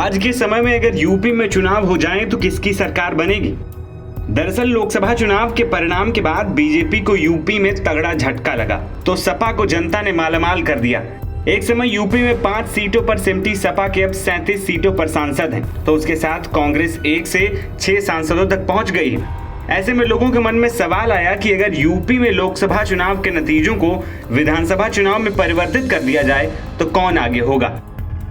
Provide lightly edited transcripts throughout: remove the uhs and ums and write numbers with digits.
आज के समय में अगर यूपी में चुनाव हो जाए तो किसकी सरकार बनेगी? दरअसल लोकसभा चुनाव के परिणाम के बाद बीजेपी को यूपी में तगड़ा झटका लगा तो सपा को जनता ने मालामाल कर दिया। एक समय यूपी में 5 सीटों पर सिमटी सपा के अब 37 सीटों पर सांसद हैं, तो उसके साथ कांग्रेस 1 से 6 सांसदों तक पहुंच गई है। ऐसे में लोगों के मन में सवाल आया कि अगर यूपी में लोकसभा चुनाव के नतीजों को विधानसभा चुनाव में परिवर्तित कर दिया जाए तो कौन आगे होगा?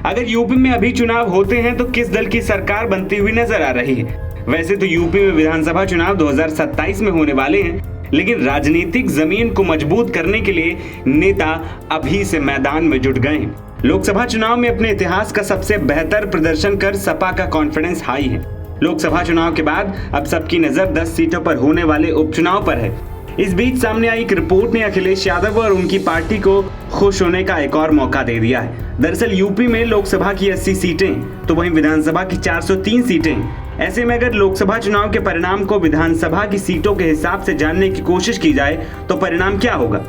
अगर यूपी में अभी चुनाव होते हैं तो किस दल की सरकार बनती हुई नजर आ रही है? वैसे तो यूपी में विधानसभा चुनाव 2027 में होने वाले हैं, लेकिन राजनीतिक जमीन को मजबूत करने के लिए नेता अभी से मैदान में जुट गए हैं। लोकसभा चुनाव में अपने इतिहास का सबसे बेहतर प्रदर्शन कर सपा का कॉन्फिडेंस हाई है। लोकसभा चुनाव के बाद अब सबकी नजर 10 सीटों पर होने वाले उपचुनाव पर है। इस बीच सामने आई एक रिपोर्ट ने अखिलेश यादव और उनकी पार्टी को खुश होने का एक और मौका दे दिया है। दरअसल यूपी में लोकसभा की 80 सीटें तो वहीं विधानसभा की 403 सीटें। ऐसे में अगर लोकसभा चुनाव के परिणाम को विधानसभा की सीटों के हिसाब से जानने की कोशिश की जाए तो परिणाम क्या होगा?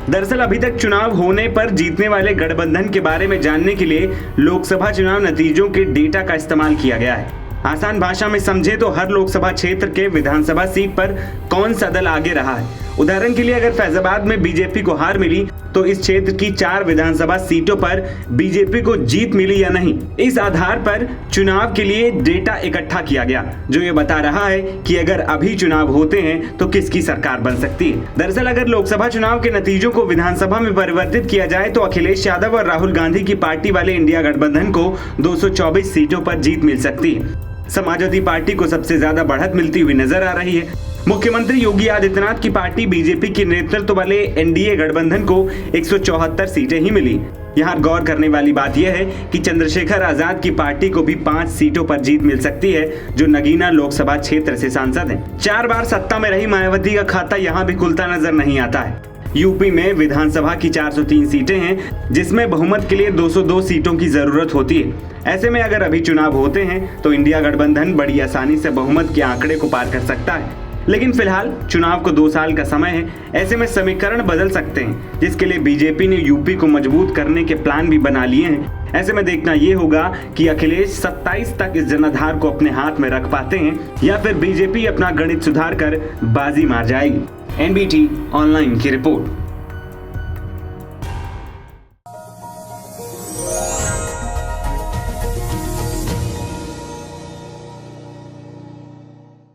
दरअसल अभी तक चुनाव होने पर जीतने वाले गठबंधन के बारे में जानने के लिए लोकसभा चुनाव नतीजों के डेटा का इस्तेमाल किया गया है। आसान भाषा में समझे तो हर लोकसभा क्षेत्र के विधानसभा सीट पर कौन सा दल आगे रहा है। उदाहरण के लिए अगर फैजाबाद में बीजेपी को हार मिली तो इस क्षेत्र की 4 विधानसभा सीटों पर बीजेपी को जीत मिली या नहीं। इस आधार पर चुनाव के लिए डेटा इकट्ठा किया गया जो ये बता रहा है कि अगर अभी चुनाव होते हैं तो किसकी सरकार बन सकती है। दरअसल अगर लोकसभा चुनाव के नतीजों को विधानसभा में परिवर्तित किया जाए तो अखिलेश यादव और राहुल गांधी की पार्टी वाले इंडिया गठबंधन को 224 सीटों पर जीत मिल सकती है। समाजवादी पार्टी को सबसे ज्यादा बढ़त मिलती हुई नजर आ रही है। मुख्यमंत्री योगी आदित्यनाथ की पार्टी बीजेपी के नेतृत्व वाले एनडीए गठबंधन को 174 सीटें ही मिली। यहाँ गौर करने वाली बात यह है कि चंद्रशेखर आजाद की पार्टी को भी 5 सीटों पर जीत मिल सकती है, जो नगीना लोकसभा क्षेत्र से सांसद हैं। 4 बार सत्ता में रही मायावती का खाता यहाँ भी खुलता नजर नहीं आता है। यूपी में विधानसभा की 403 सीटें हैं, जिसमें बहुमत के लिए 202 सीटों की जरूरत होती है। ऐसे में अगर अभी चुनाव होते हैं तो इंडिया गठबंधन बड़ी आसानी से बहुमत के आंकड़े को पार कर सकता है। लेकिन फिलहाल चुनाव को 2 साल का समय है। ऐसे में समीकरण बदल सकते हैं, जिसके लिए बीजेपी ने यूपी को मजबूत करने के प्लान भी बना लिए हैं। ऐसे में देखना ये होगा कि अखिलेश 27 तक इस जनाधार को अपने हाथ में रख पाते हैं या फिर बीजेपी अपना गणित सुधार कर बाजी मार जाएगी। एनबीटी ऑनलाइन की रिपोर्ट।